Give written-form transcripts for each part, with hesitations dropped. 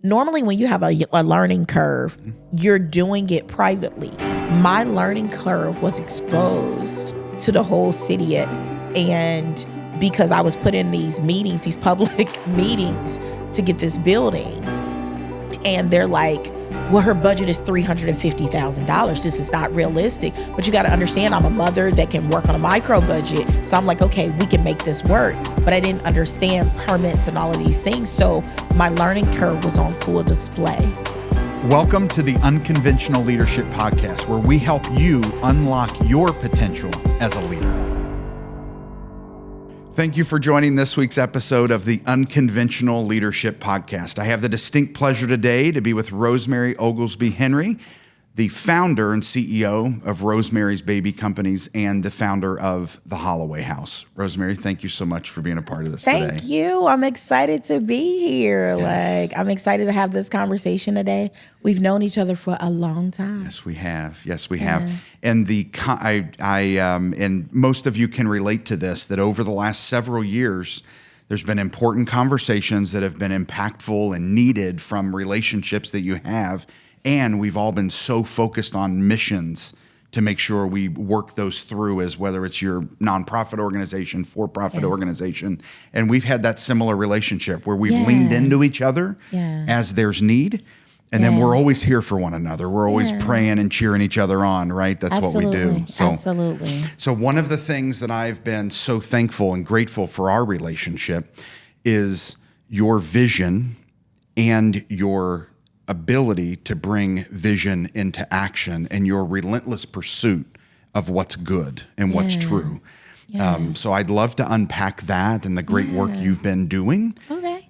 normally when you have a learning curve, you're doing it privately. My learning curve was exposed to the whole city, and because I was put in these meetings, these public meetings to get this building, and they're like, well, her budget is $350,000. This is not realistic. But you got to understand, I'm a mother that can work on a micro budget. So I'm like, okay, we can make this work. But I didn't understand permits and all of these things. So my learning curve was on full display. Welcome to the Unconventional Leadership Podcast, where we help you unlock your potential as a leader. Thank you for joining this week's episode of the Unconventional Leadership Podcast. I have the distinct pleasure today to be with Rosemary Oglesby-Henry, the founder and CEO of Rosemary's Baby Companies and the founder of the Holloway House. Rosemary, thank you so much for being a part of this today. Thank you. I'm excited to be here. Yes. I'm excited to have this conversation today. We've known each other for a long time. Yes, we have. And and most of you can relate to this, that over the last several years, there's been important conversations that have been impactful and needed from relationships that you have. And we've all been so focused on missions to make sure we work those through, as whether it's your nonprofit organization, for-profit organization. And we've had that similar relationship where we've leaned into each other as there's need. And then we're always here for one another. We're always praying and cheering each other on, right? That's what we do. Absolutely. So one of the things that I've been so thankful and grateful for our relationship is your vision and your ability to bring vision into action and your relentless pursuit of what's good and what's true. So I'd love to unpack that and the great work you've been doing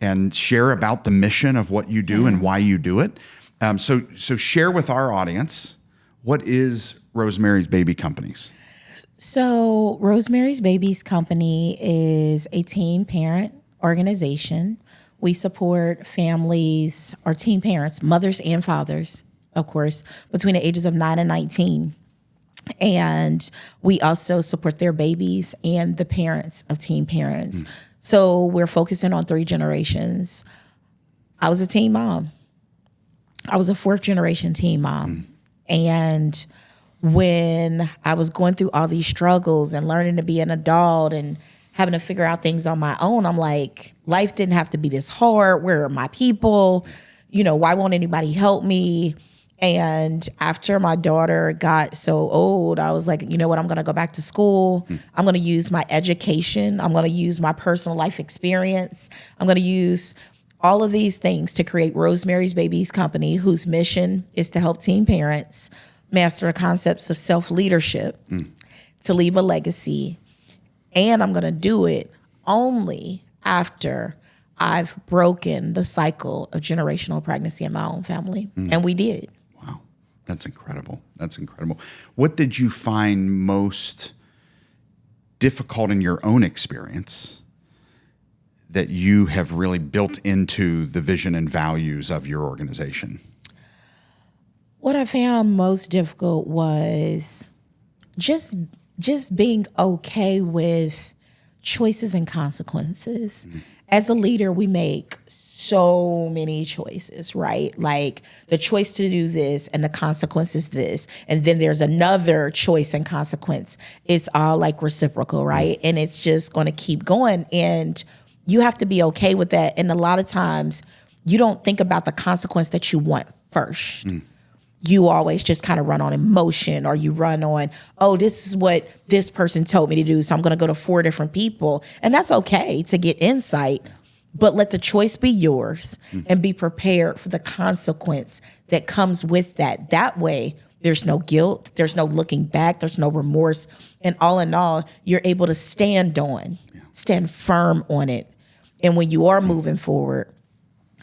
and share about the mission of what you do and why you do it. So share with our audience, what is Rosemary's Baby Companies? So Rosemary's Babies Company is a teen parent organization. We support families or teen parents, mothers and fathers, of course, between the ages of 9 and 19. And we also support their babies and the parents of teen parents. So we're focusing on 3 generations. I was a teen mom. I was a 4th generation teen mom. And when I was going through all these struggles and learning to be an adult and having to figure out things on my own, I'm like, life didn't have to be this hard. Where are my people? Why won't anybody help me? And after my daughter got so old, I was like, you know what? I'm going to go back to school. I'm going to use my education. I'm going to use my personal life experience. I'm going to use all of these things to create Rosemary's Babies Company, whose mission is to help teen parents master the concepts of self-leadership, to leave a legacy. And I'm going to do it only after I've broken the cycle of generational pregnancy in my own family. And we did. Wow. That's incredible. What did you find most difficult in your own experience that you have really built into the vision and values of your organization? What I found most difficult was just being okay with choices and consequences. As a leader, we make so many choices, right? Like the choice to do this and the consequence is this. And then there's another choice and consequence. It's all like reciprocal, right? And it's just going to keep going. And you have to be okay with that. And a lot of times you don't think about the consequence that you want first. You always just kind of run on emotion, or you run on, oh, this is what this person told me to do, so I'm going to go to 4 different people. And that's okay to get insight, but let the choice be yours and be prepared for the consequence that comes with that. That way, there's no guilt, there's no looking back, there's no remorse. And all in all, you're able to stand firm on it. And when you are moving forward,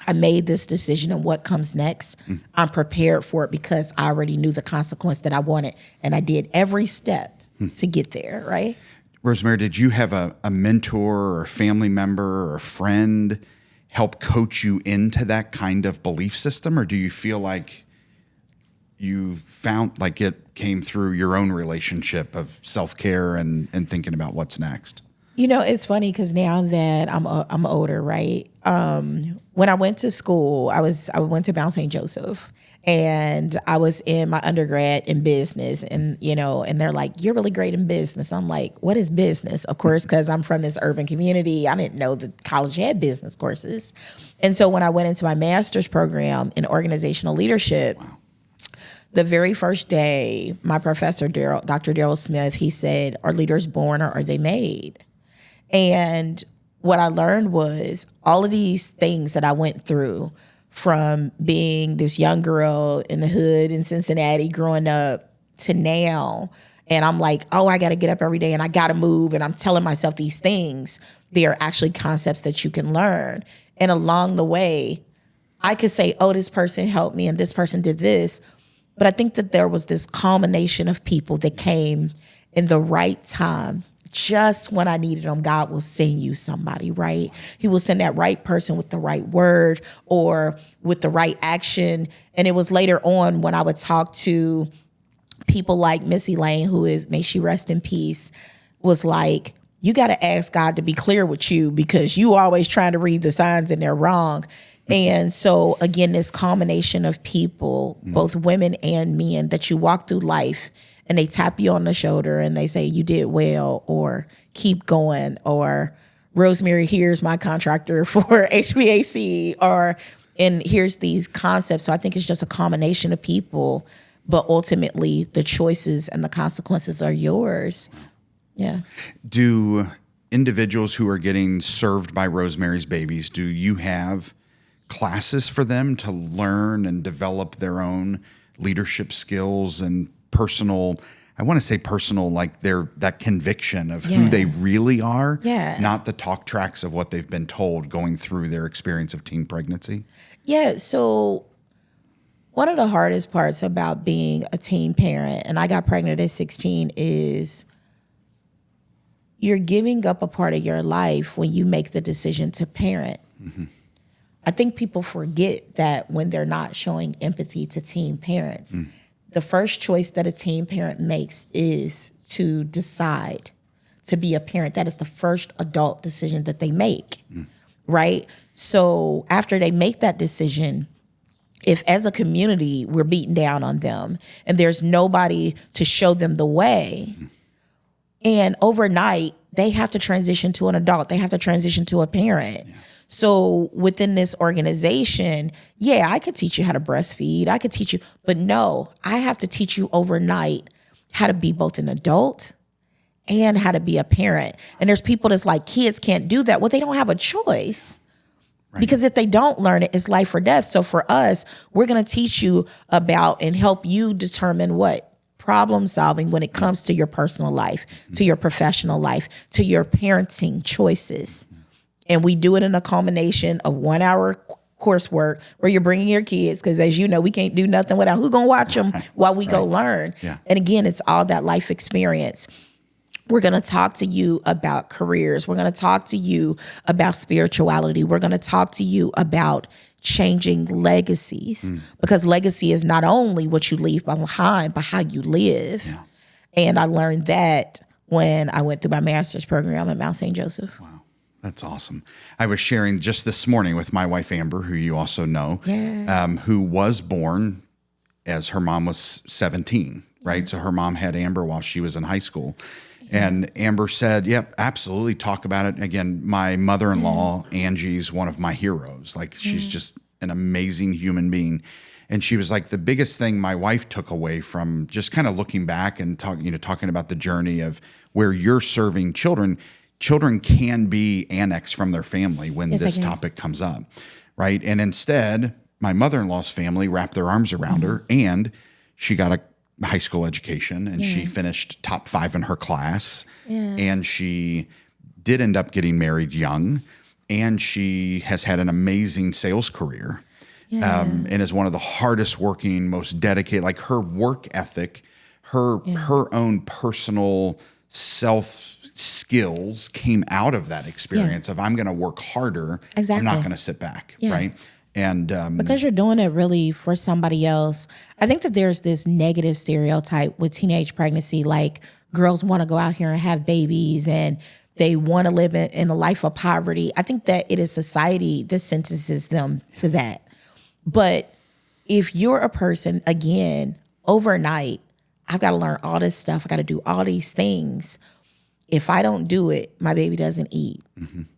I made this decision, and what comes next, I'm prepared for it because I already knew the consequence that I wanted, and I did every step to get there, right? Rosemary, did you have a mentor or a family member or a friend help coach you into that kind of belief system, or do you feel like you found it came through your own relationship of self-care and thinking about what's next? It's funny because now that I'm older, right? When I went to school, I went to Mount St. Joseph, and I was in my undergrad in business, and and they're like, "You're really great in business." I'm like, "What is business?" Of course, because I'm from this urban community, I didn't know that college had business courses, and so when I went into my master's program in organizational leadership. Wow. The very first day, my professor, Dr. Daryl Smith, he said, "Are leaders born or are they made?" And what I learned was all of these things that I went through from being this young girl in the hood in Cincinnati growing up to now. And I'm like, oh, I got to get up every day and I got to move. And I'm telling myself these things. They are actually concepts that you can learn. And along the way, I could say, oh, this person helped me and this person did this. But I think that there was this culmination of people that came in the right time. Just when I needed them, God will send you somebody, right? He will send that right person with the right word or with the right action. And it was later on when I would talk to people like Missy Lane, who is, may she rest in peace, was like, you got to ask God to be clear with you because you always trying to read the signs and they're wrong. And so, again, this combination of people, both women and men, that you walk through life and they tap you on the shoulder and they say, you did well, or keep going, or Rosemary, here's my contractor for HVAC, and here's these concepts. So I think it's just a combination of people, but ultimately the choices and the consequences are yours. Yeah. Do individuals who are getting served by Rosemary's Babies, do you have classes for them to learn and develop their own leadership skills and personal, I want to say personal, like that conviction of who they really are, not the talk tracks of what they've been told going through their experience of teen pregnancy? Yeah. So one of the hardest parts about being a teen parent, and I got pregnant at 16, is you're giving up a part of your life when you make the decision to parent. Mm-hmm. I think people forget that when they're not showing empathy to teen parents. The first choice that a teen parent makes is to decide to be a parent. That is the first adult decision that they make, right? So after they make that decision, if as a community we're beating down on them and there's nobody to show them the way, and overnight they have to transition to an adult, they have to transition to a parent. So within this organization, I could teach you how to breastfeed. I could teach you, but no, I have to teach you overnight how to be both an adult and how to be a parent. And there's people that's like, kids can't do that. Well, they don't have a choice. Right. Because if they don't learn it, it's life or death. So for us, we're going to teach you about and help you determine what problem solving when it comes to your personal life, to your professional life, to your parenting choices. And we do it in a culmination of 1 hour coursework where you're bringing your kids, because as you know, we can't do nothing without who's going to watch them while we go learn. Yeah. And again, it's all that life experience. We're going to talk to you about careers. We're going to talk to you about spirituality. We're going to talk to you about changing legacies, because legacy is not only what you leave behind, but how you live. Yeah. And I learned that when I went through my master's program at Mount St. Joseph. Wow. That's awesome. I was sharing just this morning with my wife, Amber, who you also know, who was born as her mom was 17, right? So her mom had Amber while she was in high school. And Amber said, yep, absolutely, talk about it. Again, my mother-in-law, Angie's one of my heroes. Like, she's just an amazing human being. And she was like, the biggest thing my wife took away from just kind of looking back and talking about the journey of where you're serving children can be annexed from their family when this topic comes up, right? And instead, my mother-in-law's family wrapped their arms around her, and she got a high school education, and she finished top 5 in her class, and she did end up getting married young, and she has had an amazing sales career, and is one of the hardest working, most dedicated, like her work ethic, her own personal self skills came out of that experience of, I'm going to work harder. I'm not going to sit back. Right. And because you're doing it really for somebody else. I think that there's this negative stereotype with teenage pregnancy, like girls want to go out here and have babies and They want to live in a life of poverty. I think that it is society that sentences them to that. But if you're a person, again, overnight, I've got to learn all this stuff. I got to do all these things. If I don't do it, my baby doesn't eat.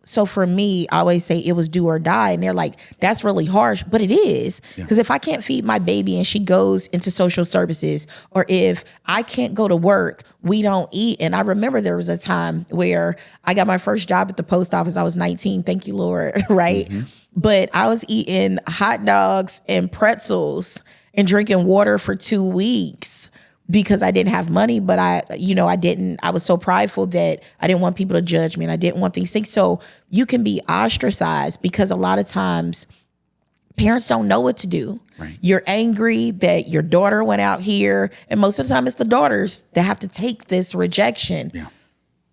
So for me, I always say it was do or die. And they're like, that's really harsh, but it is. Because if I can't feed my baby and she goes into social services, or if I can't go to work, we don't eat. And I remember there was a time where I got my first job at the post office. I was 19, thank you, Lord, right? But I was eating hot dogs and pretzels and drinking water for 2 weeks because I didn't have money, but I was so prideful that I didn't want people to judge me and I didn't want these things. So you can be ostracized because a lot of times parents don't know what to do. Right. You're angry that your daughter went out here, and most of the time it's the daughters that have to take this rejection. Yeah.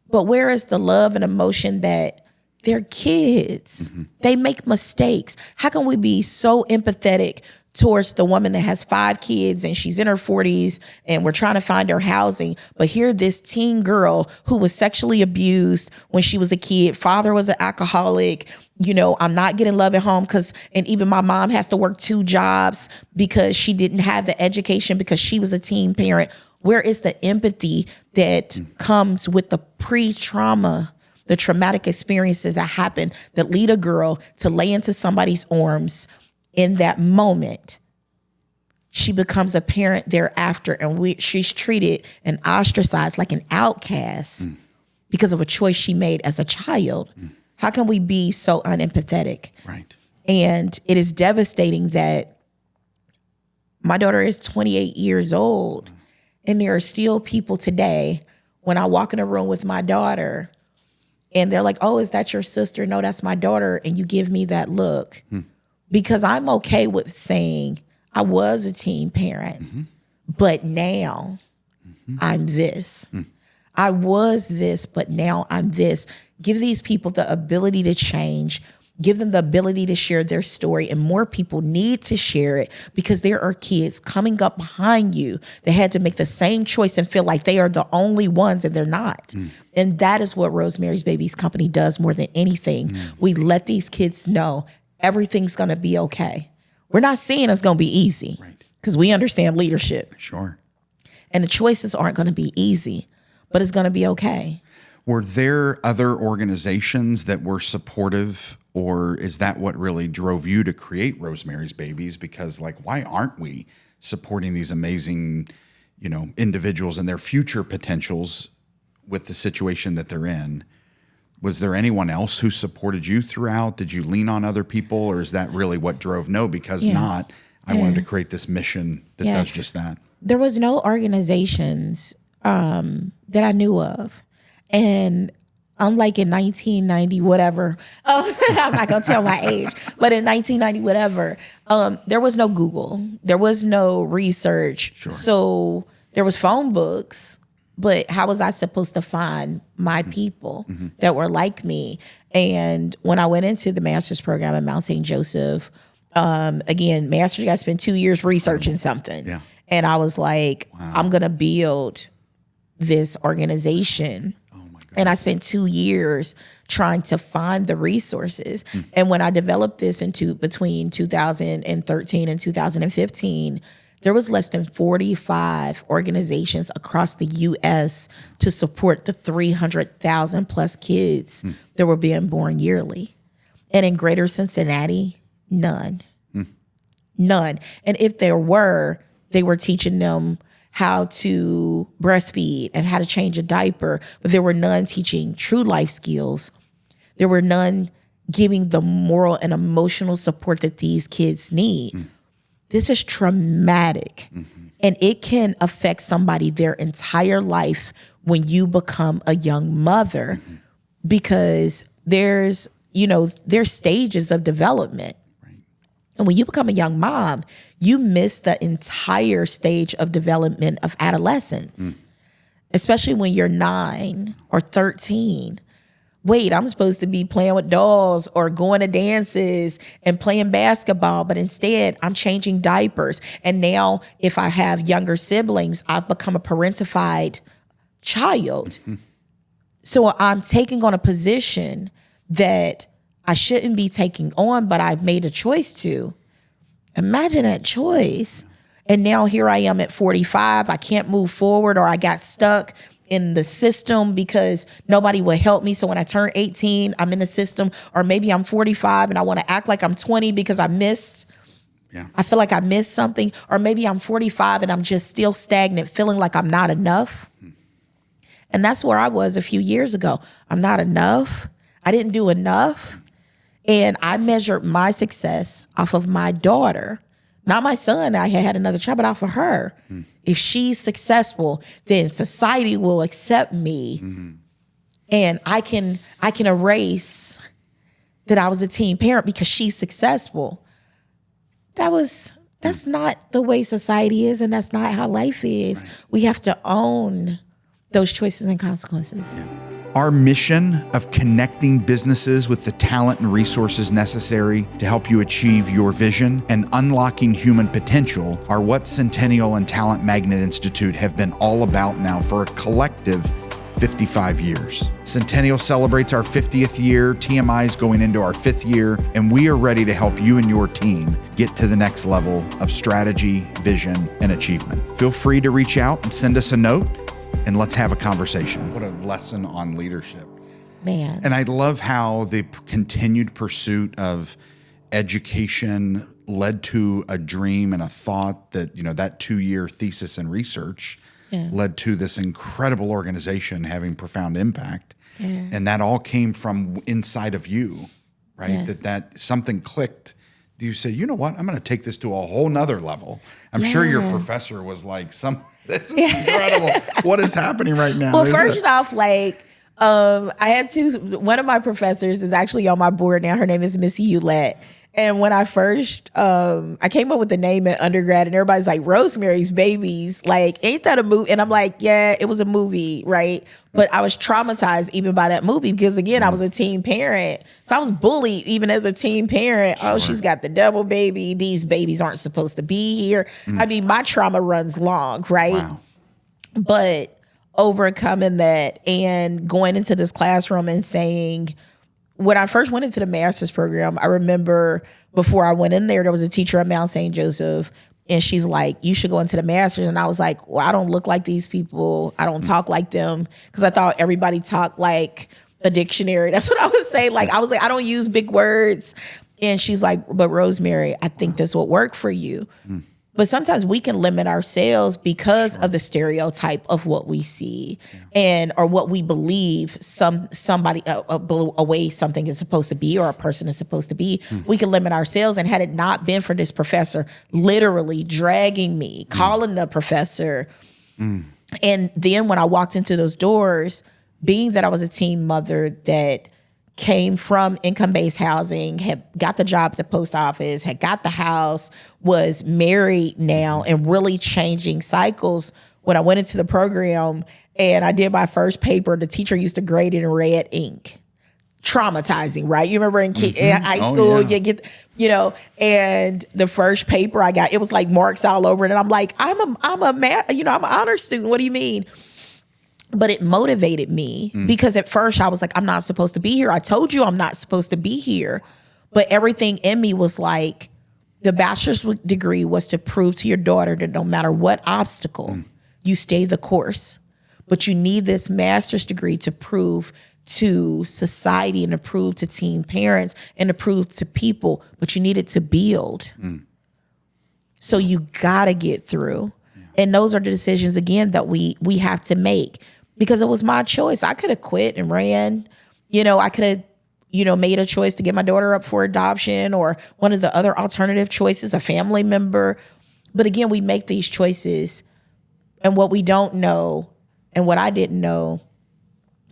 But where is the love and emotion that they're kids? They make mistakes. How can we be so empathetic towards the woman that has 5 kids and she's in her 40s and we're trying to find her housing, but here this teen girl who was sexually abused when she was a kid, father was an alcoholic, I'm not getting love at home and even my mom has to work 2 jobs because she didn't have the education because she was a teen parent. Where is the empathy that comes with the pre-trauma, the traumatic experiences that happen that lead a girl to lay into somebody's arms? In that moment, she becomes a parent thereafter, and she's treated and ostracized like an outcast because of a choice she made as a child. How can we be so unempathetic? Right. And it is devastating that my daughter is 28 years old, and there are still people today when I walk in a room with my daughter, and they're like, "Oh, is that your sister?" "No, that's my daughter." And you give me that look. Because I'm okay with saying I was a teen parent, but now I'm this. I was this, but now I'm this. Give these people the ability to change. Give them the ability to share their story. And more people need to share it because there are kids coming up behind you that had to make the same choice and feel like they are the only ones, and they're not. And that is what Rosemary's Babies Company does more than anything. We let these kids know everything's going to be okay. We're not saying it's going to be easy because we understand leadership. Sure. And the choices aren't going to be easy, but it's going to be okay. Were there other organizations that were supportive, or is that what really drove you to create Rosemary's Babies? Because why aren't we supporting these amazing, individuals and their future potentials with the situation that they're in? Was there anyone else who supported you throughout? Did you lean on other people, or is that really what drove? No, because not. I wanted to create this mission that does just that. There was no organizations that I knew of. And unlike in 1990, whatever, I'm not going to tell my age, but in 1990, whatever, there was no Google. There was no research. Sure. So there was phone books. But how was I supposed to find my people that were like me? And when I went into the master's program at Mount St. Joseph, again, master's, you got to spend 2 years researching something. Yeah. And I was like, I'm going to build this organization. Oh my God. And I spent 2 years trying to find the resources. And when I developed this between 2013 and 2015, there was less than 45 organizations across the U.S. to support the 300,000 plus kids that were being born yearly. And in greater Cincinnati, none. None. And if there were, they were teaching them how to breastfeed and how to change a diaper, but there were none teaching true life skills. There were none giving the moral and emotional support that these kids need. This is traumatic, and it can affect somebody their entire life when you become a young mother, because there's stages of development. Right. And when you become a young mom, you miss the entire stage of development of adolescence, especially when you're 9 or 13. Wait, I'm supposed to be playing with dolls or going to dances and playing basketball, but instead I'm changing diapers. And now if I have younger siblings, I've become a parentified child. So I'm taking on a position that I shouldn't be taking on, but I've made a choice to. Imagine that choice. And now here I am at 45. I can't move forward, or I got stuck in the system because nobody would help me. So when I turn 18, I'm in the system, or maybe I'm 45 and I want to act like I'm 20 because I feel like I missed something, or maybe I'm 45 and I'm just still stagnant, feeling like I'm not enough. And that's where I was a few years ago. I'm not enough. I didn't do enough. And I measured my success off of my daughter, not my son. I had another child, but off of her. If she's successful, then society will accept me. And I can erase that I was a teen parent because she's successful. That's not the way society is, and that's not how life is. Right. We have to own those choices and consequences. Our mission of connecting businesses with the talent and resources necessary to help you achieve your vision and unlocking human potential are what Centennial and Talent Magnet Institute have been all about now for a collective 55 years. Centennial celebrates our 50th year, TMI is going into our 5th year, and we are ready to help you and your team get to the next level of strategy, vision, and achievement. Feel free to reach out and send us a note, and let's have a conversation. What a lesson on leadership. Man. And I love how the continued pursuit of education led to a dream and a thought that, that 2-year thesis and research led to this incredible organization having profound impact. And that all came from inside of you, right? Yes. That something clicked. You say, you know what? I'm going to take this to a whole nother level. I'm sure your professor was like, this is incredible. What is happening right now? Well, first off, I had one of my professors is actually on my board now. Her name is Missy Hewlett. And when I first, I came up with the name in undergrad, and everybody's like, Rosemary's Babies, ain't that a movie? And I'm like, yeah, it was a movie, right? But I was traumatized even by that movie because, again, I was a teen parent. So I was bullied even as a teen parent. Oh, she's got the double baby. These babies aren't supposed to be here. I mean, my trauma runs long, right? Wow. But overcoming that and going into this classroom and saying, when I first went into the master's program, I remember before I went in there was a teacher at Mount St. Joseph, and she's like, you should go into the master's. And I was like, well, I don't look like these people. I don't talk like them, because I thought everybody talked like a dictionary. That's what I would say. I was like, I don't use big words. And she's like, but Rosemary, I think this would work for you. But sometimes we can limit ourselves because of the stereotype of what we see or what we believe somebody a way something is supposed to be or a person is supposed to be. We can limit ourselves. And had it not been for this professor literally dragging me, calling the professor, and then when I walked into those doors, being that I was a teen mother that came from income-based housing, had got the job at the post office, had got the house, was married now, and really changing cycles. When I went into the program and I did my first paper, the teacher used to grade it in red ink. Traumatizing, right? You remember in high school, you get, and the first paper I got, it was like marks all over it. And I'm like, I'm an honor student. What do you mean? But it motivated me because at first I was like, I'm not supposed to be here. I told you I'm not supposed to be here. But everything in me was like, the bachelor's degree was to prove to your daughter that no matter what obstacle, you stay the course. But you need this master's degree to prove to society and to prove to teen parents and to prove to people, but you need it to build. So you gotta get through. And those are the decisions, again, that we have to make, because it was my choice. I could have quit and ran. I could have, made a choice to get my daughter up for adoption, or one of the other alternative choices, a family member. But again, we make these choices, and what we don't know, and what I didn't know,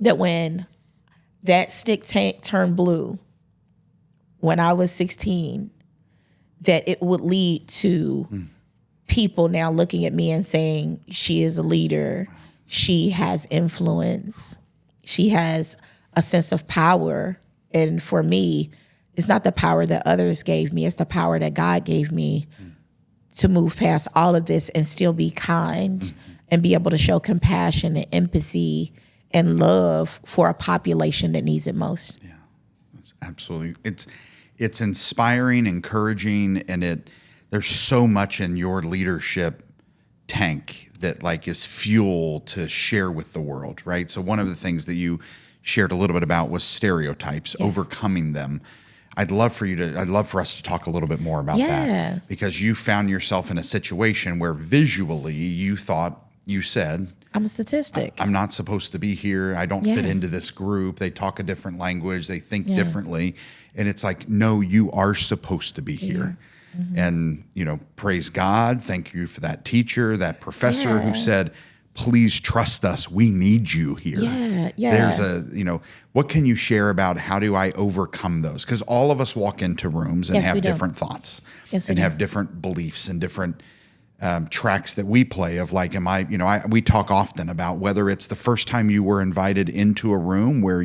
that when that stick turned blue when I was 16, that it would lead to people now looking at me and saying, she is a leader, she has influence, she has a sense of power. And for me, it's not the power that others gave me, it's the power that God gave me to move past all of this and still be kind and be able to show compassion and empathy and love for a population that needs it most. Yeah, absolutely. It's inspiring, encouraging, and there's so much in your leadership tank that like is fuel to share with the world, right? So one of the things that you shared a little bit about was stereotypes, overcoming them. I'd love for us to talk a little bit more about that, because you found yourself in a situation where visually you said, I'm a statistic. I'm not supposed to be here. I don't fit into this group. They talk a different language. They think differently. And it's like, no, you are supposed to be here. Mm-hmm. And, praise God. Thank you for that teacher, that professor who said, please trust us. We need you here. There's what can you share about how do I overcome those? Because all of us walk into rooms and have different thoughts and have different beliefs and different tracks that we play of like, we talk often about whether it's the first time you were invited into a room where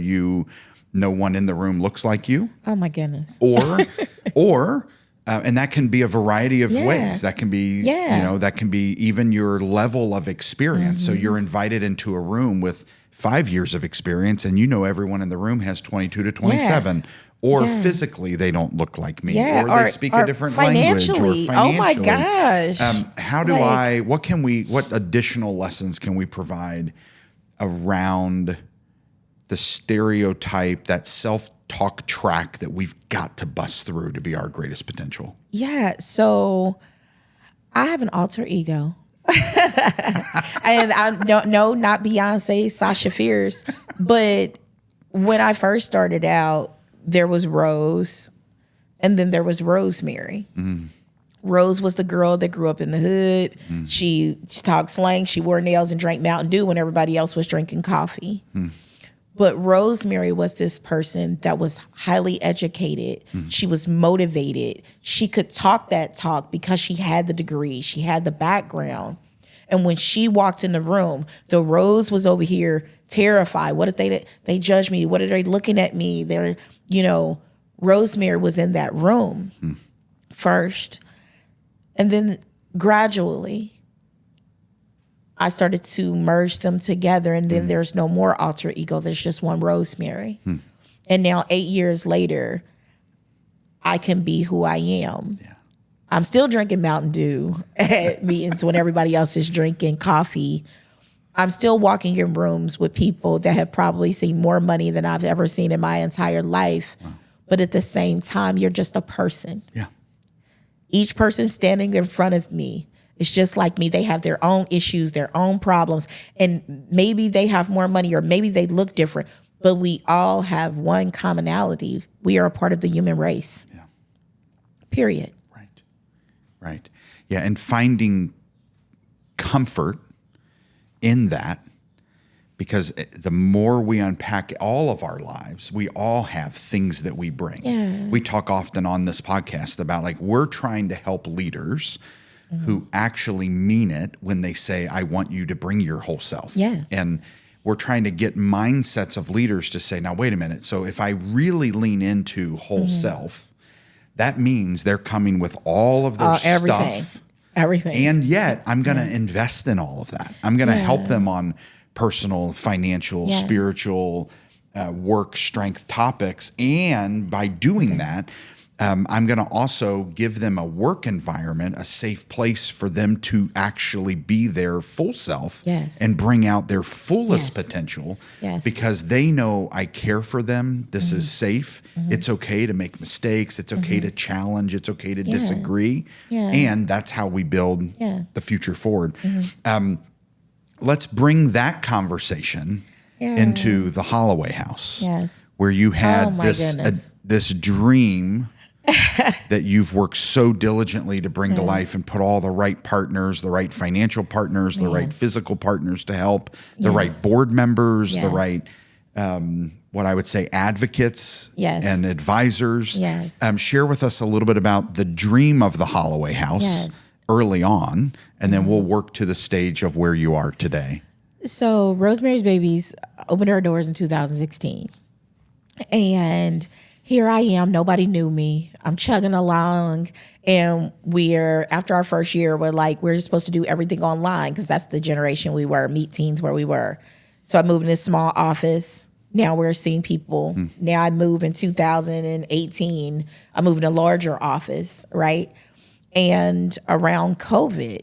no one in the room looks like you. Oh my goodness. Or and that can be a variety of ways. That can be, that can be even your level of experience. Mm-hmm. So you're invited into a room with 5 years of experience and everyone in the room has 22 to 27. Or physically they don't look like me, or they speak a different language, or financially. Oh my gosh! What additional lessons can we provide around the stereotype, that self-talk track that we've got to bust through to be our greatest potential? Yeah. So I have an alter ego. And not Beyonce, Sasha Fierce, but when I first started out, there was Rose, and then there was Rosemary. Mm. Rose was the girl that grew up in the hood. Mm. She talked slang. She wore nails and drank Mountain Dew when everybody else was drinking coffee. Mm. But Rosemary was this person that was highly educated. Mm. She was motivated. She could talk that talk because she had the degree. She had the background. And when she walked in the room, the Rose was over here terrified. What if they judge me? What are they looking at me? Rosemary was in that room first. And then gradually, I started to merge them together. And then there's no more alter ego. There's just one Rosemary. And now 8 years later, I can be who I am. Yeah. I'm still drinking Mountain Dew at meetings when everybody else is drinking coffee. I'm still walking in rooms with people that have probably seen more money than I've ever seen in my entire life. Wow. But at the same time, you're just a person. Yeah. Each person standing in front of me is just like me. They have their own issues, their own problems, and maybe they have more money or maybe they look different, but we all have one commonality. We are a part of the human race. Yeah. Period. Right. Yeah. And finding comfort in that, because the more we unpack all of our lives, we all have things that we bring. Yeah. We talk often on this podcast about like, we're trying to help leaders who actually mean it when they say, I want you to bring your whole self. Yeah. And we're trying to get mindsets of leaders to say, now, wait a minute. So if I really lean into whole self, that means they're coming with all of their stuff. Everything. And yet I'm going to invest in all of that. I'm going to help them on personal, financial, spiritual, work, strength topics. And by doing that, I'm going to also give them a work environment, a safe place for them to actually be their full self and bring out their fullest potential because they know I care for them. This is safe. It's okay to make mistakes. It's okay to challenge. It's okay to disagree. And that's how we build the future forward. Let's bring that conversation into the Holloway House where you had this dream that you've worked so diligently to bring to life and put all the right partners, the right financial partners, the right physical partners to help, the right board members, the right, what I would say, advocates and advisors. Share with us a little bit about the dream of the Holloway House early on, and then we'll work to the stage of where you are today. So Rosemary's Babies opened her doors in 2016. And here I am. Nobody knew me. I'm chugging along. And after our first year, we're supposed to do everything online because that's the generation we were, meet teens where we were. So I moved in this small office. Now we're seeing people. Now I moved in 2018. I moved in a larger office, right? And around COVID,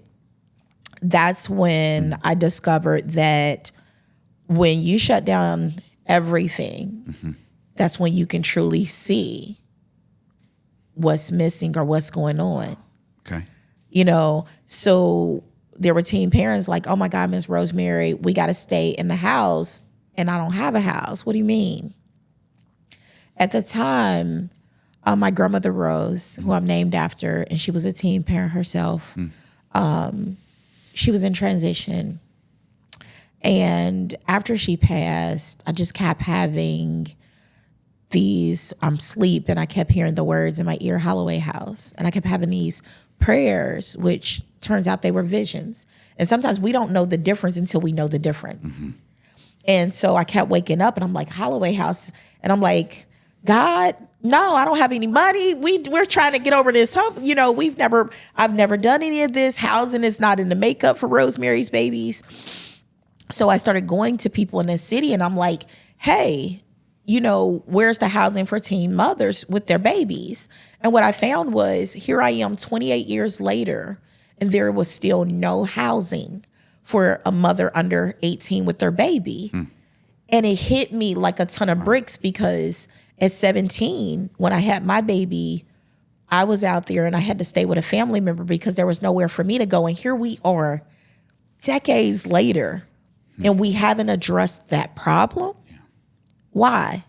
that's when I discovered that when you shut down everything, that's when you can truly see what's missing or what's going on. Okay. So there were teen parents like, oh my God, Miss Rosemary, we got to stay in the house and I don't have a house. What do you mean? At the time, my grandmother Rose, who I'm named after, and she was a teen parent herself, she was in transition. And after she passed, I just kept having these, sleep, and I kept hearing the words in my ear, Holloway House. And I kept having these prayers, which turns out they were visions. And sometimes we don't know the difference until we know the difference. And so I kept waking up and I'm like, Holloway House. And I'm like, God, no, I don't have any money. We're trying to get over this hump. I've never done any of this. Housing is not in the makeup for Rosemary's Babies. So I started going to people in the city and I'm like, hey, where's the housing for teen mothers with their babies? And what I found was, here I am 28 years later, and there was still no housing for a mother under 18 with their baby. And it hit me like a ton of bricks because at 17, when I had my baby, I was out there and I had to stay with a family member because there was nowhere for me to go. And here we are decades later, and we haven't addressed that problem. Why?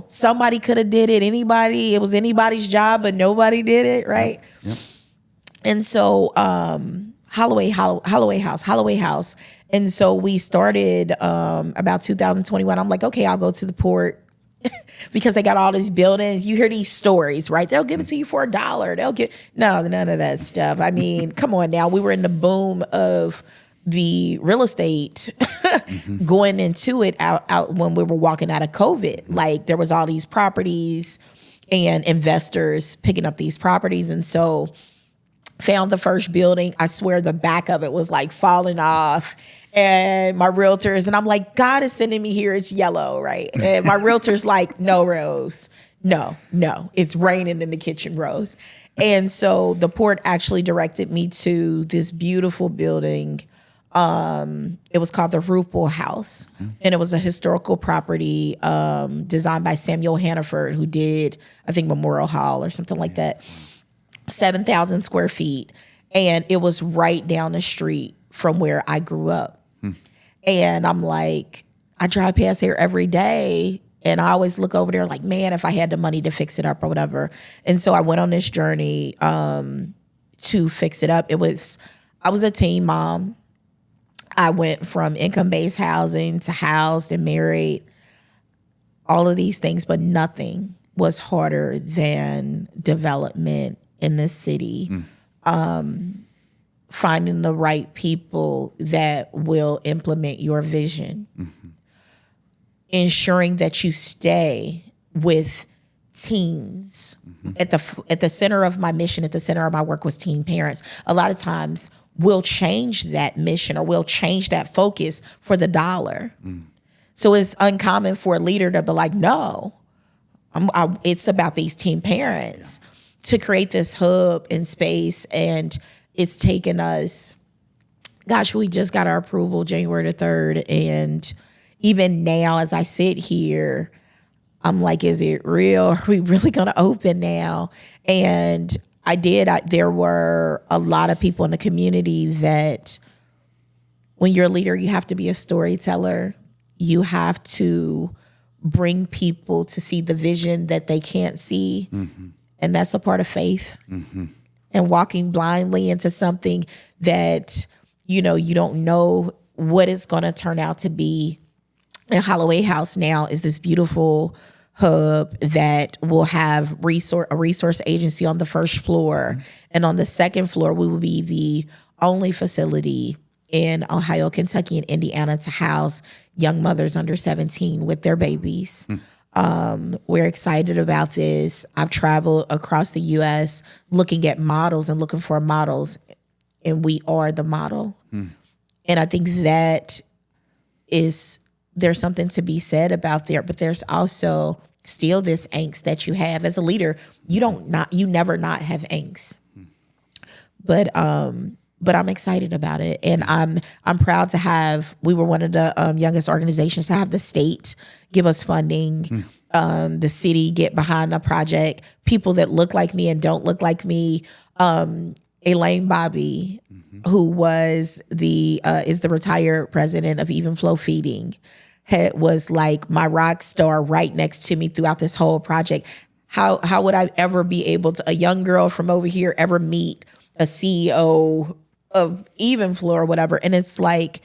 Somebody could have did it. It was anybody's job, but nobody did it, right? Yep. And so Holloway House. And so we started about 2021. I'm like, okay, I'll go to the port because they got all these buildings. You hear these stories, right? They'll give it to you for $1. None of that stuff. I mean, come on now. We were in the boom of the real estate going into it out when we were walking out of COVID. Like there was all these properties and investors picking up these properties. And so found the first building. I swear the back of it was like falling off. And my realtors, and I'm like, God is sending me here. It's yellow, right? And my realtor's like, no, Rose. No, it's raining in the kitchen, Rose. And so the port actually directed me to this beautiful building. It was called the Holloway House, and it was a historical property designed by Samuel Hannaford, who did, I think, Memorial Hall or something like that. 7,000 square feet, and it was right down the street from where I grew up. And I'm like, I drive past here every day, and I always look over there like, man, if I had the money to fix it up or whatever. And so I went on this journey to fix it up. I was a teen mom. I went from income-based housing to housed and married, all of these things, but nothing was harder than development in this city. Finding the right people that will implement your vision. Ensuring that you stay with teens. At the center of my mission, at the center of my work was teen parents. A lot of times we'll change that mission or we'll change that focus for the dollar. So it's uncommon for a leader to be like, no, it's about these teen parents to create this hub and space. And it's taken us, gosh, we just got our approval January the 3rd. And even now, as I sit here, I'm like, is it real? Are we really going to open now? And there were a lot of people in the community that when you're a leader, you have to be a storyteller. You have to bring people to see the vision that they can't see. And that's a part of faith. And walking blindly into something that, you don't know what it's going to turn out to be. And Holloway House now is this beautiful hub that will have a resource agency on the first floor. And on the second floor, we will be the only facility in Ohio, Kentucky, and Indiana to house young mothers under 17 with their babies. We're excited about this. I've traveled across the U.S. looking at models and looking for models, and we are the model. And I think that there's something to be said about there, but there's also still this angst that you have as a leader. You never not have angst. But I'm excited about it, and I'm proud to have. We were one of the youngest organizations to have the state give us funding, the city get behind the project. People that look like me and don't look like me. Elaine Bobby, who was is the retired president of Even Flow Feeding, was like my rock star right next to me throughout this whole project. How would I ever be able to, a young girl from over here, ever meet a CEO of Even Flow or whatever? And it's like,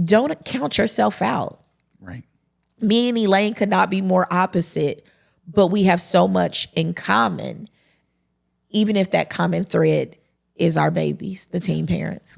don't count yourself out. Right. Me and Elaine could not be more opposite, but we have so much in common, even if that common thread is our babies, the teen parents.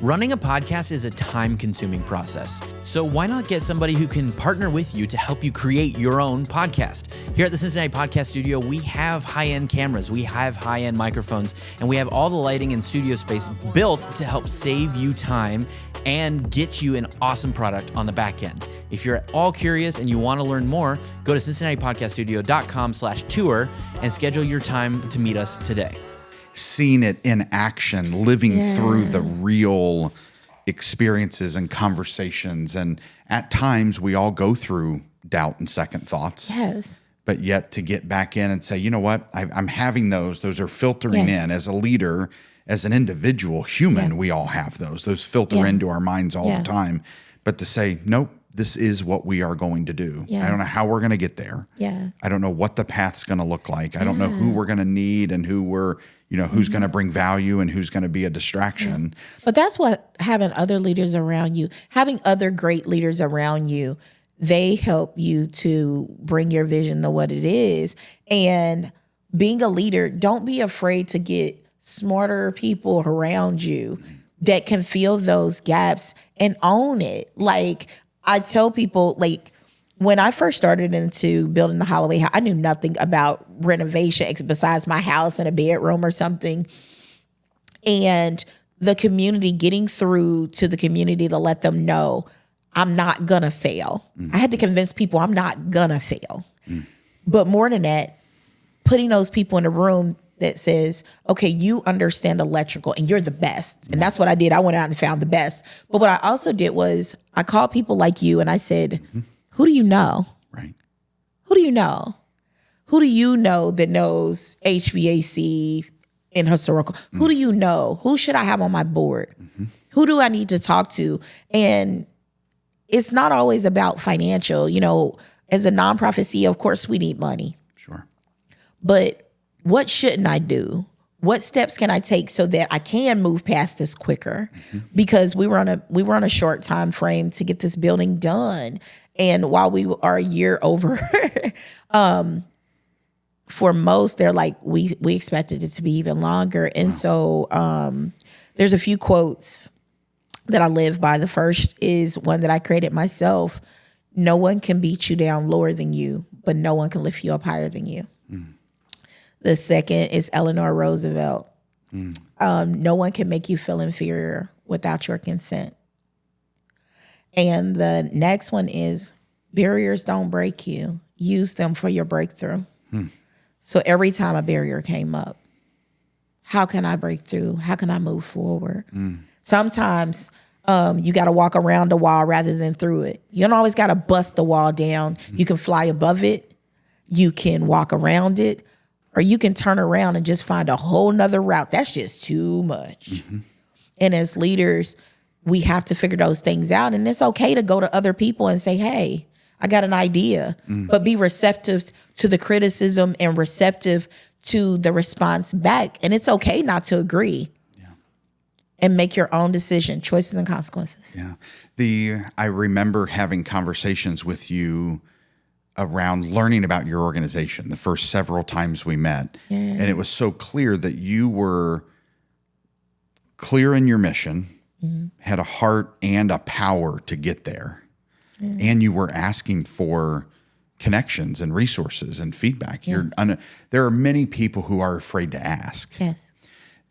Running a podcast is a time-consuming process, so why not get somebody who can partner with you to help you create your own podcast? Here at the Cincinnati Podcast Studio, we have high-end cameras, we have high-end microphones, and we have all the lighting and studio space built to help save you time and get you an awesome product on the back end. If you're at all curious and you want to learn more, go to cincinnatipodcaststudio.com/tour and schedule your time to meet us today. Seeing it in action, living through the real experiences and conversations. And at times we all go through doubt and second thoughts. Yes. But yet to get back in and say, you know what, I'm having those are filtering in as a leader, as an individual human. We all have those filter into our minds all the time. But to say, nope, this is what we are going to do. I don't know how we're going to get there. I don't know what the path's going to look like. I don't know who we're going to need and who's going to bring value and who's going to be a distraction. But that's what having other leaders around you, having other great leaders around you, they help you to bring your vision to what it is. And being a leader, don't be afraid to get smarter people around you that can fill those gaps and own it. Like, I tell people, like, when I first started into building the Holloway House, I knew nothing about renovation besides my house and a bedroom or something. And the community, getting through to the community to let them know I'm not gonna fail. I had to convince people I'm not gonna fail. But more than that, putting those people in a room that says, okay, you understand electrical and you're the best. And that's what I did. I went out and found the best. But what I also did was I called people like you and I said, who do you know? Right. Who do you know? Who do you know that knows HVAC and historical? Who do you know? Who should I have on my board? Who do I need to talk to? And it's not always about financial. You know, as a nonprofit CEO, of course, we need money. Sure. But what shouldn't I do? What steps can I take so that I can move past this quicker? Because we were on a short time frame to get this building done. And while we are a year over, for most, they're like, we expected it to be even longer. And so there's a few quotes that I live by. The first is one that I created myself. No one can beat you down lower than you, but no one can lift you up higher than you. The second is Eleanor Roosevelt. No one can make you feel inferior without your consent. And the next one is barriers don't break you. Use them for your breakthrough. So every time a barrier came up, how can I break through? How can I move forward? Sometimes you got to walk around the wall rather than through it. You don't always got to bust the wall down. You can fly above it. You can walk around it. Or you can turn around and just find a whole nother route. That's just too much. And as leaders, we have to figure those things out. And it's okay to go to other people and say, hey, I got an idea. But be receptive to the criticism and receptive to the response back. And it's okay not to agree. And make your own decision, choices and consequences. I remember having conversations with you around learning about your organization the first several times we met. And it was so clear that you were clear in your mission, had a heart and a power to get there. And you were asking for connections and resources and feedback. There are many people who are afraid to ask.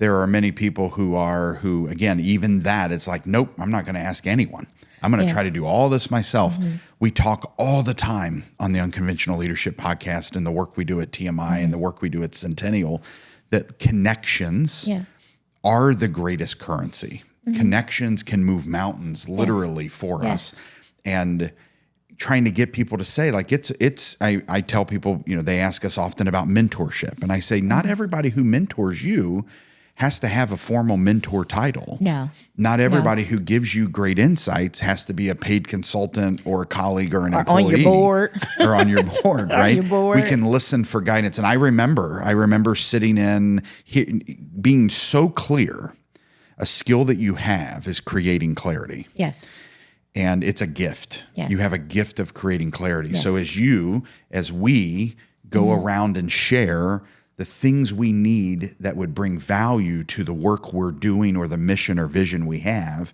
there are many people who again, even that, it's like, nope, I'm not going to ask anyone. I'm going to try to do all this myself. We talk all the time on the Unconventional Leadership Podcast and the work we do at TMI and the work we do at Centennial, that connections are the greatest currency. Connections can move mountains literally for us. And trying to get people to say, like, I tell people, they ask us often about mentorship. And I say, not everybody who mentors you has to have a formal mentor title. No. Not everybody who gives you great insights has to be a paid consultant or a colleague or an employee. On your board. Or on your board, right? On your board. We can listen for guidance. And I remember sitting in, being so clear. A skill that you have is creating clarity. Yes. And it's a gift. Yes. You have a gift of creating clarity. Yes. So as we go around and share the things we need that would bring value to the work we're doing or the mission or vision we have,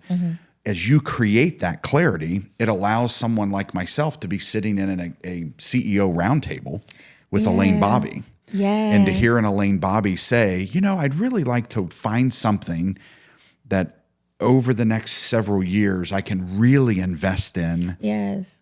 as you create that clarity, it allows someone like myself to be sitting in a CEO roundtable with Elaine Bobby. Yeah. And to hear an Elaine Bobby say, I'd really like to find something that over the next several years I can really invest in. Yes.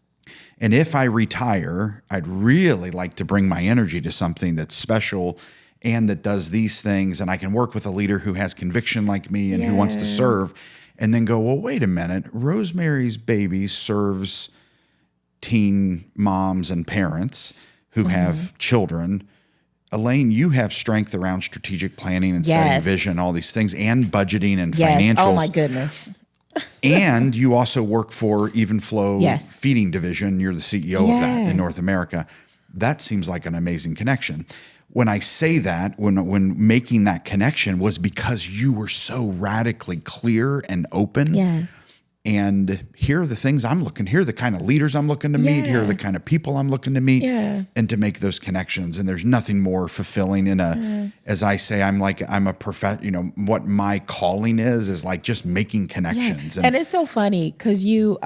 And if I retire, I'd really like to bring my energy to something that's special and that does these things. And I can work with a leader who has conviction like me and who wants to serve. And then go, well, wait a minute. Rosemary's Baby serves teen moms and parents who have children. Elaine, you have strength around strategic planning and setting vision, all these things, and budgeting and financials. Oh my goodness. And you also work for Even Flow Feeding Division. You're the CEO of that in North America. That seems like an amazing connection. When I say that, when making that connection was because you were so radically clear and open. Yes. And here are the things here are the kind of leaders I'm looking to meet. Here are the kind of people I'm looking to meet and to make those connections. And there's nothing more fulfilling as I say, I'm a what my calling is like just making connections. And it's so funny because you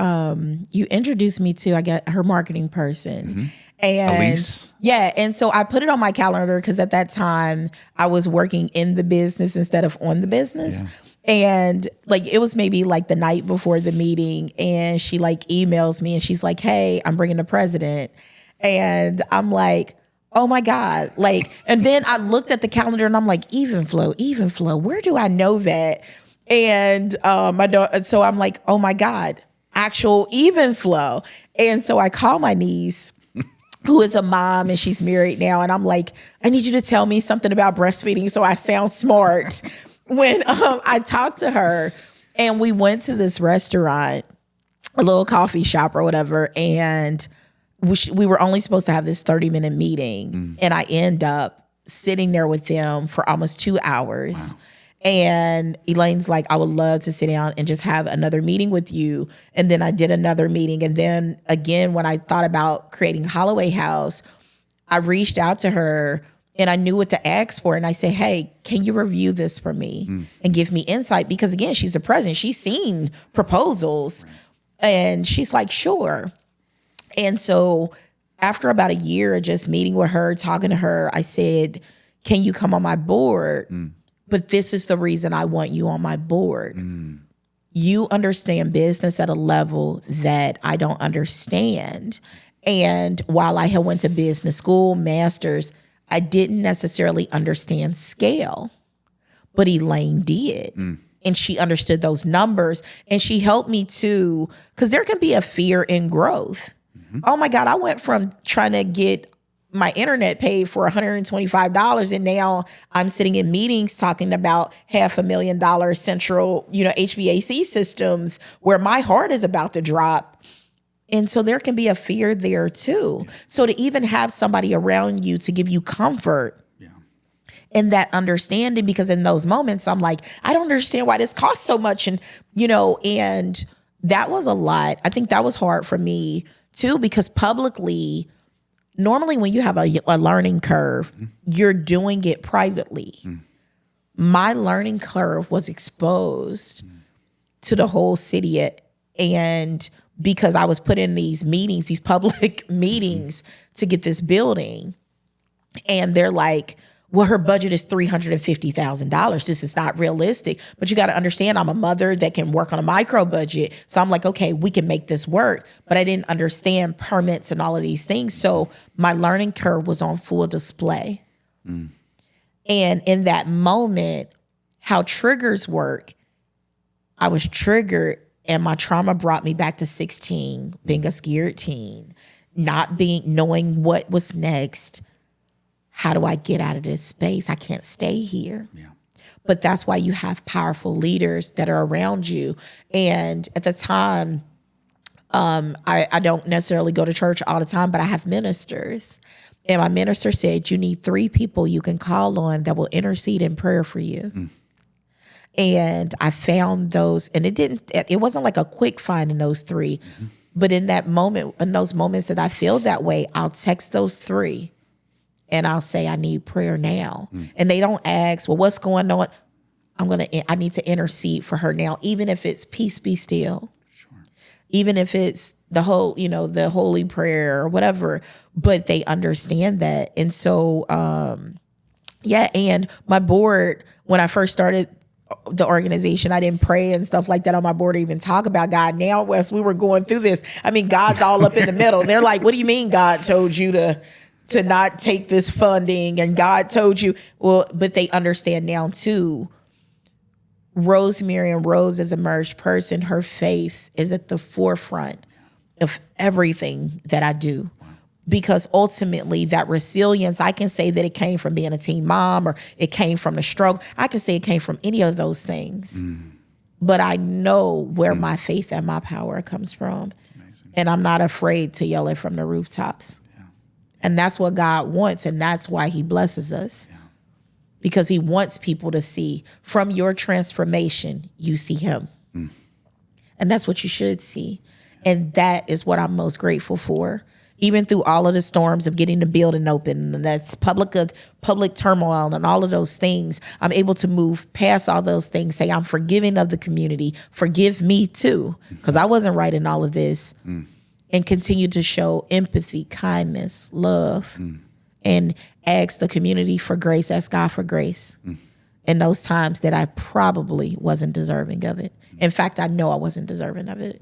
introduced me to, I guess, her marketing person. And Elise. Yeah. And so I put it on my calendar because at that time I was working in the business instead of on the business. Yeah. And it was maybe the night before the meeting, and she emails me and she's like, hey, I'm bringing the president. And I'm like, oh my God. And then I looked at the calendar and I'm like, even flow, where do I know that? And so I'm like, oh my God, actual even flow. And so I call my niece, who is a mom and she's married now. And I'm like, I need you to tell me something about breastfeeding so I sound smart. When I talked to her, and we went to this restaurant, a little coffee shop or whatever, and we were only supposed to have this 30-minute meeting, and I end up sitting there with them for almost 2 hours. Wow. And Elaine's like, I would love to sit down and just have another meeting with you. And then I did another meeting. And then again, when I thought about creating Holloway House, I reached out to her and I knew what to ask for. And I said, hey, can you review this for me and give me insight? Because again, she's the president. She's seen proposals. Right. And she's like, sure. And so after about a year of just meeting with her, talking to her, I said, can you come on my board? But this is the reason I want you on my board. You understand business at a level that I don't understand. And while I had went to business school, master's, I didn't necessarily understand scale, but Elaine did. And she understood those numbers, and she helped me too, because there can be a fear in growth. Oh my God, I went from trying to get my internet paid for $125, and now I'm sitting in meetings talking about $500,000 central, HVAC systems where my heart is about to drop. And so there can be a fear there too. So to even have somebody around you to give you comfort and that understanding, because in those moments I'm like, I don't understand why this costs so much. And, and that was a lot. I think that was hard for me too, because publicly, normally when you have a learning curve, you're doing it privately. My learning curve was exposed to the whole city, and because I was put in these meetings, these public meetings to get this building. And they're like, well, her budget is $350,000. This is not realistic. But you got to understand, I'm a mother that can work on a micro budget. So I'm like, okay, we can make this work. But I didn't understand permits and all of these things. So my learning curve was on full display. And in that moment, how triggers work, I was triggered and my trauma brought me back to 16, being a scared teen, knowing what was next. How do I get out of this space? I can't stay here. Yeah. But that's why you have powerful leaders that are around you. And at the time, I don't necessarily go to church all the time, but I have ministers. And my minister said, you need 3 people you can call on that will intercede in prayer for you. And I found those, and it wasn't like a quick find in those 3. But in that moment, in those moments that I feel that way, I'll text those 3. And I'll say, I need prayer now. And they don't ask, well, what's going on? I need to intercede for her now, even if it's peace be still. Sure. Even if it's the whole, the holy prayer or whatever, but they understand that. And so, and my board, when I first started the organization, I didn't pray and stuff like that on my board or even talk about God. Now, Wes, we were going through this. I mean, God's all up in the middle. They're like, what do you mean God told you to not take this funding and God told you? Well, but they understand now too. Rosemary and Rose as a merged person, her faith is at the forefront of everything that I do. Because ultimately that resilience, I can say that it came from being a teen mom or it came from the struggle. I can say it came from any of those things. But I know where my faith and my power comes from. And I'm not afraid to yell it from the rooftops. And that's what God wants. And that's why he blesses us. Yeah. Because he wants people to see from your transformation, you see him. And that's what you should see. And that is what I'm most grateful for. Even through all of the storms of getting the building open, and that's public turmoil and all of those things, I'm able to move past all those things, say I'm forgiving of the community, forgive me too, because I wasn't right in all of this. And continue to show empathy, kindness, love, and ask the community for grace, ask God for grace in those times that I probably wasn't deserving of it. In fact, I know I wasn't deserving of it.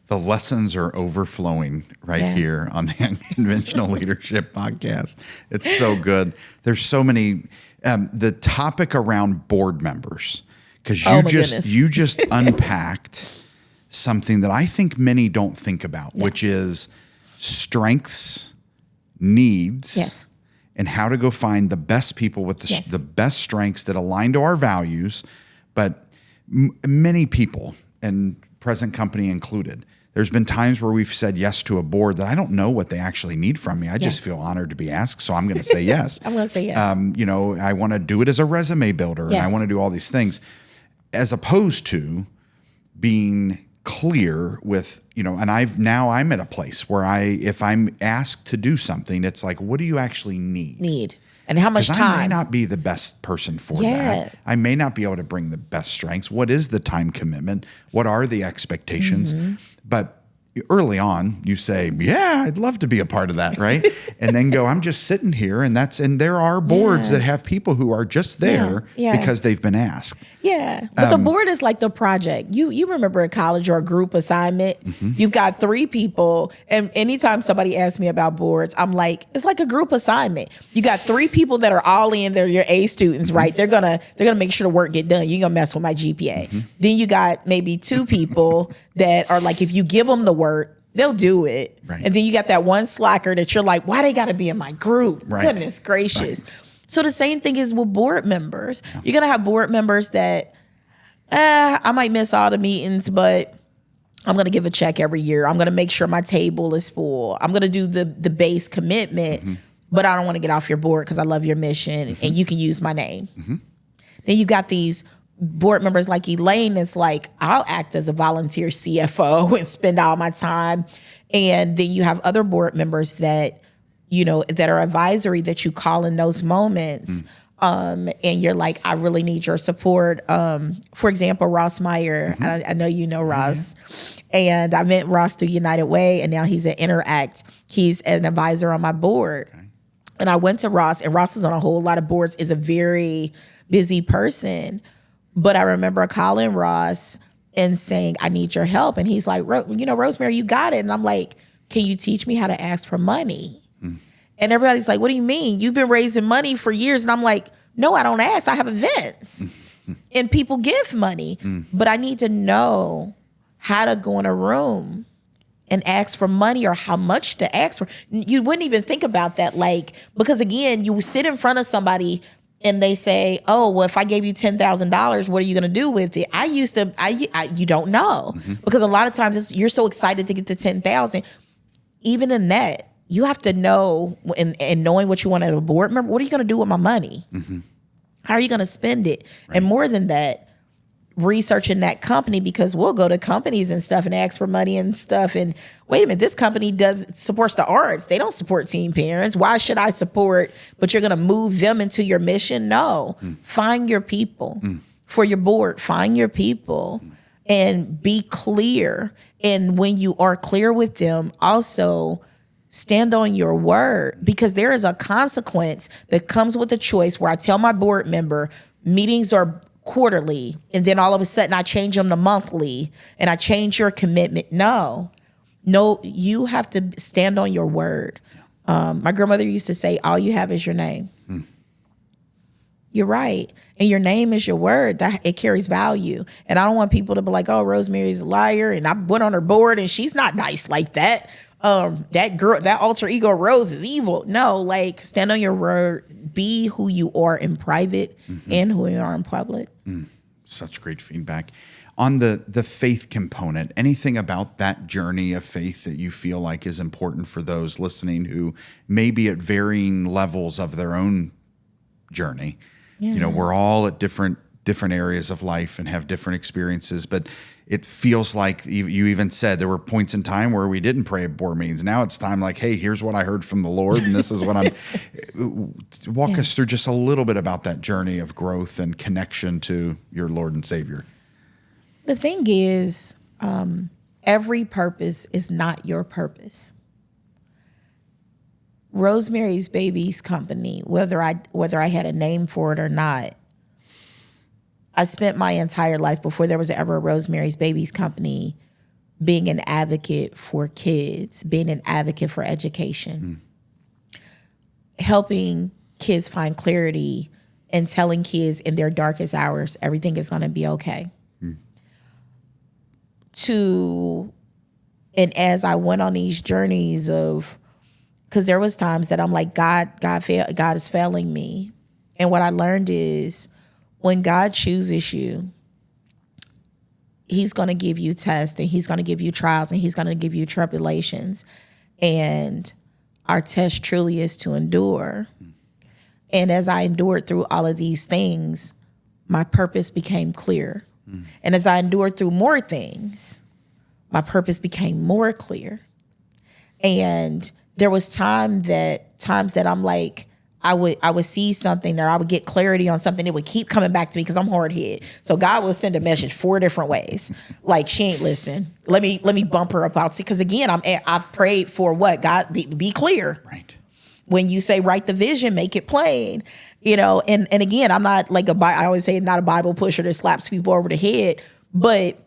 The lessons are overflowing here on the Unconventional Leadership Podcast. It's so good. There's so many, the topic around board members, because you just unpacked something that I think many don't think about, which is strengths, needs, and how to go find the best people with the best strengths that align to our values. But many people, and present company included, there's been times where we've said yes to a board that I don't know what they actually need from me. I just feel honored to be asked, so I'm going to say yes. I'm going to say yes. I want to do it as a resume builder, and I want to do all these things, as opposed to being clear with, and I'm at a place where if I'm asked to do something, it's like, what do you actually need? And how much time? I may not be the best person for that. I may not be able to bring the best strengths. What is the time commitment? What are the expectations? But early on, you say, yeah, I'd love to be a part of that, right? And then go, I'm just sitting here, and there are boards that have people who are just there because they've been asked. Yeah, but the board is like the project. You remember a college or a group assignment, you've got 3 people, and anytime somebody asks me about boards, I'm like, it's like a group assignment. You got 3 people that are all in, they're your A students, right? They're gonna make sure the work get done. You're gonna mess with my GPA. Then you got maybe 2 people that are like, if you give them the work, they'll do it. Right. And then you got that one slacker that you're like, why they got to be in my group? Right. Goodness gracious. Right. So the same thing is with board members. Yeah. You're going to have board members that, I might miss all the meetings, but I'm going to give a check every year. I'm going to make sure my table is full. I'm going to do the base commitment, but I don't want to get off your board because I love your mission and you can use my name. Then you got these board members like Elaine, it's like, I'll act as a volunteer CFO and spend all my time. And then you have other board members that, that are advisory that you call in those moments. And you're like, I really need your support. For example, Ross Meyer, I know you know Ross. And I met Ross through United Way, and now he's at Interact. He's an advisor on my board. And I went to Ross, and Ross was on a whole lot of boards, is a very busy person. But I remember calling Ross and saying, I need your help. And he's like, Rosemary, you got it. And I'm like, can you teach me how to ask for money? And everybody's like, what do you mean? You've been raising money for years. And I'm like, no, I don't ask. I have events and people give money. But I need to know how to go in a room and ask for money or how much to ask for. You wouldn't even think about that. Like, because again, you sit in front of somebody and they say, oh, well, if I gave you $10,000, what are you going to do with it? You don't know. Because a lot of times you're so excited to get to 10,000. Even in that, you have to know, and knowing what you want as a board member, what are you going to do with my money? How are you going to spend it? Right. And more than that, researching that company, because we'll go to companies and stuff and ask for money and stuff. And wait a minute, this company supports the arts. They don't support teen parents. Why should I support? But you're going to move them into your mission? No. Find your people for your board. Find your people and be clear. And when you are clear with them, also stand on your word, because there is a consequence that comes with a choice where I tell my board member meetings are quarterly, and then all of a sudden I change them to monthly and I change your commitment. No, you have to stand on your word. My grandmother used to say, all you have is your name. You're right. And your name is your word. That it carries value. And I don't want people to be like, oh, Rosemary's a liar, and I went on her board and she's not nice like that. That girl, that alter ego Rose is evil. No, like, stand on your word, be who you are in private and who you are in public. Such great feedback. On the faith component, anything about that journey of faith that you feel like is important for those listening who may be at varying levels of their own journey? Yeah. We're all at different areas of life and have different experiences, but it feels like you even said there were points in time where we didn't pray at board meetings. Now it's time, like, hey, here's what I heard from the Lord, and this is what I'm. Walk us through just a little bit about that journey of growth and connection to your Lord and Savior. The thing is, every purpose is not your purpose. Rosemary's Babies Company, whether I had a name for it or not, I spent my entire life before there was ever a Rosemary's Babies Company being an advocate for kids, being an advocate for education, helping kids find clarity and telling kids in their darkest hours, everything is going to be okay. And as I went on these journeys of, because there was times that I'm like, God is failing me. And what I learned is, when God chooses you, he's going to give you tests, and he's going to give you trials, and he's going to give you tribulations. And our test truly is to endure. And as I endured through all of these things, my purpose became clear. And as I endured through more things, my purpose became more clear. And there was times that I'm like, I would see something, or I would get clarity on something. It would keep coming back to me because I'm hard-headed. So God will send a message 4 different ways. Like, she ain't listening. Let me bump her up out. Because again, I've prayed for what? God, be clear. Right. When you say write the vision, make it plain. And again, I'm not like I always say, not a Bible pusher that slaps people over the head. But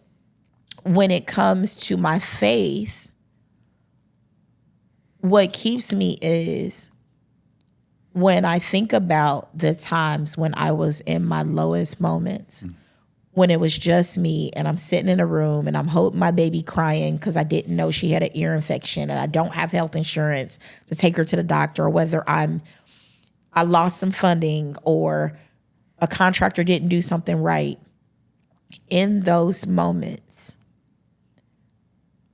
when it comes to my faith, what keeps me is, when I think about the times when I was in my lowest moments, when it was just me and I'm sitting in a room and I'm holding my baby crying because I didn't know she had an ear infection and I don't have health insurance to take her to the doctor, or whether I lost some funding or a contractor didn't do something right. In those moments,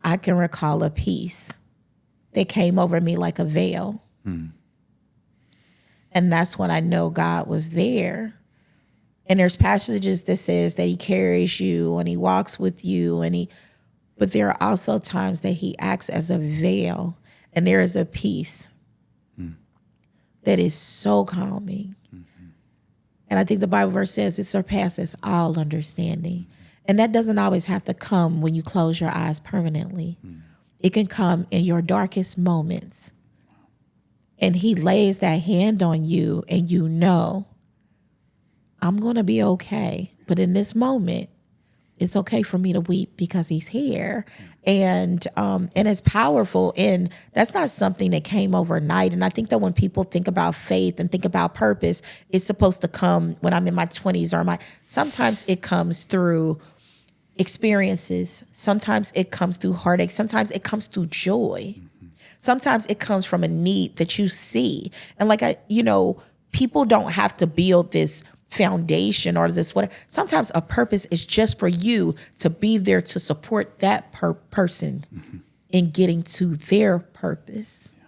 I can recall a peace that came over me like a veil. And that's when I know God was there. And there's passages that says that he carries you and he walks with you, but there are also times that he acts as a veil, and there is a peace that is so calming. And I think the Bible verse says it surpasses all understanding. And that doesn't always have to come when you close your eyes permanently. It can come in your darkest moments. and he lays that hand on you and you know, I'm going to be okay. But in this moment, it's okay for me to weep because he's here. And it's powerful. And that's not something that came overnight. And I think that when people think about faith and think about purpose, it's supposed to come when I'm in my 20s sometimes it comes through experiences. Sometimes it comes through heartache. Sometimes it comes through joy. Sometimes it comes from a need that you see. And people don't have to build this foundation or this whatever. Sometimes a purpose is just for you to be there to support that person in getting to their purpose. Yeah.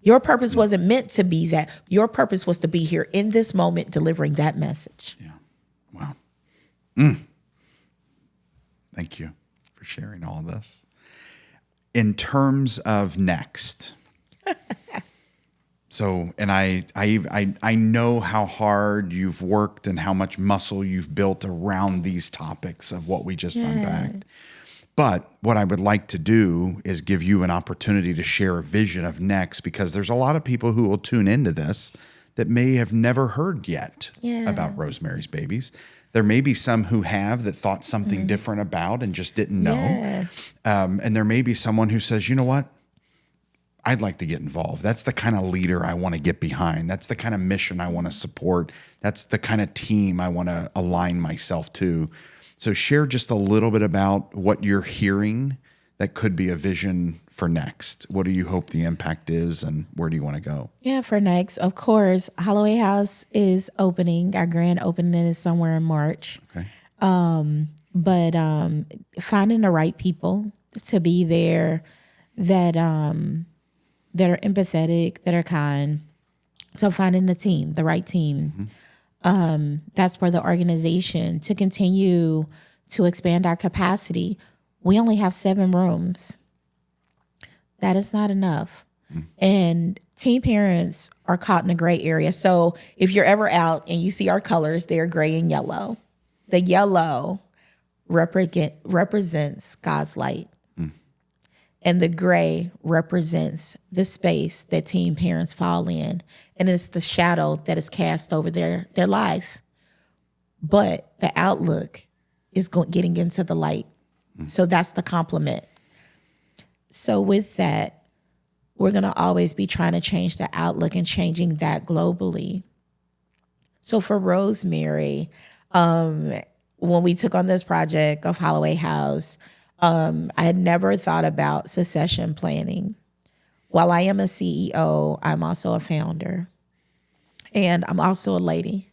Your purpose wasn't meant to be that. Your purpose was to be here in this moment delivering that message. Yeah. Wow. Thank you for sharing all this. In terms of next, so, and I know how hard you've worked and how much muscle you've built around these topics of what we just unpacked. But what I would like to do is give you an opportunity to share a vision of next, because there's a lot of people who will tune into this that may have never heard yet about Rosemary's Babies. There may be some who have that thought something different about and just didn't know. Yeah. And there may be someone who says, you know what? I'd like to get involved. That's the kind of leader I want to get behind. That's the kind of mission I want to support. That's the kind of team I want to align myself to. So share just a little bit about what you're hearing that could be a vision for next. What do you hope the impact is, and where do you want to go? Yeah, for next, of course, Holloway House is opening. Our grand opening is somewhere in March. Okay. But finding the right people to be there that are empathetic, that are kind. So finding the right team. That's for the organization to continue to expand our capacity. We only have 7 rooms. That is not enough. And teen parents are caught in a gray area. So if you're ever out and you see our colors, they're gray and yellow. The yellow represents God's light. And the gray represents the space that teen parents fall in. And it's the shadow that is cast over their life. But the outlook is getting into the light. So that's the complement. So with that, we're going to always be trying to change the outlook and changing that globally. So for Rosemary, when we took on this project of Holloway House, I had never thought about succession planning. While I am a CEO, I'm also a founder. And I'm also a lady.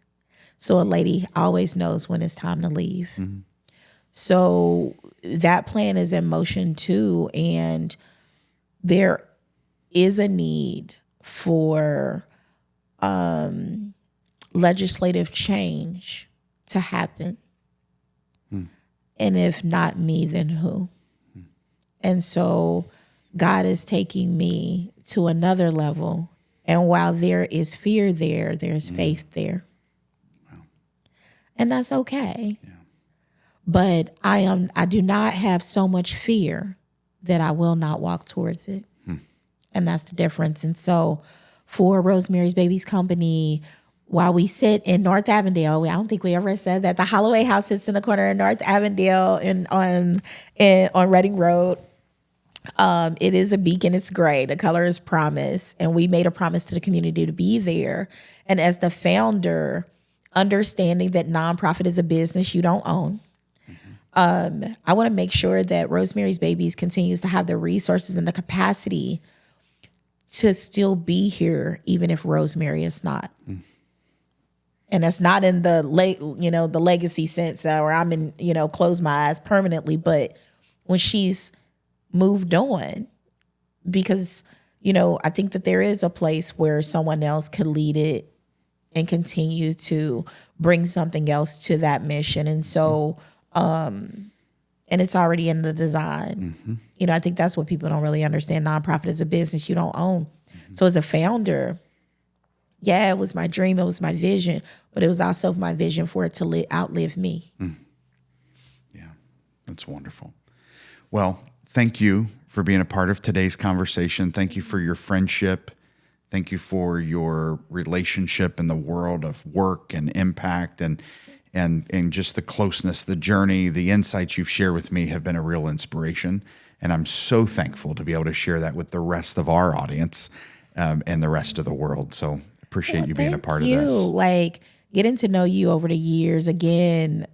So a lady always knows when it's time to leave. So that plan is in motion too. And there is a need for legislative change to happen. And if not me, then who? And so God is taking me to another level. And while there is fear there, there's faith there. Wow. And that's okay. Yeah. But I do not have so much fear that I will not walk towards it. And that's the difference. And so for Rosemary's Babies Company, while we sit in North Avondale, I don't think we ever said that. The Holloway House sits in the corner of North Avondale on Reading Road. It is a beacon. It's gray. The color is promise. And we made a promise to the community to be there. And as the founder, understanding that nonprofit is a business you don't own, I want to make sure that Rosemary's Babies continues to have the resources and the capacity to still be here, even if Rosemary is not. And that's not in the the legacy sense where I'm in, close my eyes permanently, but when she's moved on, because, I think that there is a place where someone else could lead it and continue to bring something else to that mission. And so, and it's already in the design. I think that's what people don't really understand. Nonprofit is a business you don't own. So as a founder, yeah, it was my dream, it was my vision, but it was also my vision for it to outlive me. Yeah, that's wonderful. Well, thank you for being a part of today's conversation. Thank you for your friendship Thank you for your relationship in the world of work and impact and just the closeness, the journey, the insights you've shared with me have been a real inspiration. And I'm so thankful to be able to share that with the rest of our audience and the rest of the world. So appreciate you being a part of this. Like getting to know you over the years, again,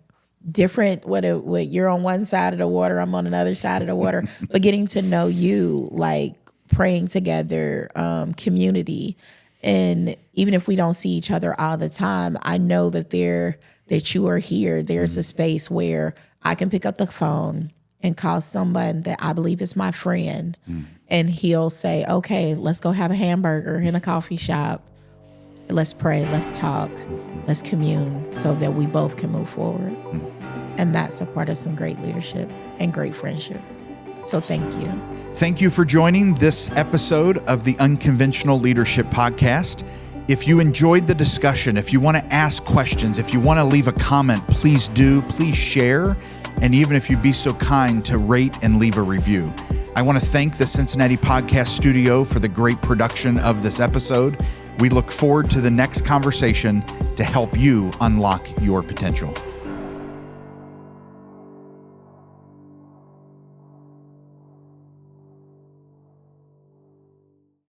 different, what you're on one side of the water, I'm on another side of the water, but getting to know you, like praying together, community. And even if we don't see each other all the time, I know that you are here. There's a space where I can pick up the phone and call someone that I believe is my friend. And he'll say, okay, let's go have a hamburger in a coffee shop. Let's pray, let's talk, let's commune so that we both can move forward. And that's a part of some great leadership and great friendship. So thank you. Thank you for joining this episode of the Unconventional Leadership Podcast. If you enjoyed the discussion, if you want to ask questions, if you want to leave a comment, please do. Please share. And even if you'd be so kind to rate and leave a review. I want to thank the Cincinnati Podcast Studio for the great production of this episode. We look forward to the next conversation to help you unlock your potential.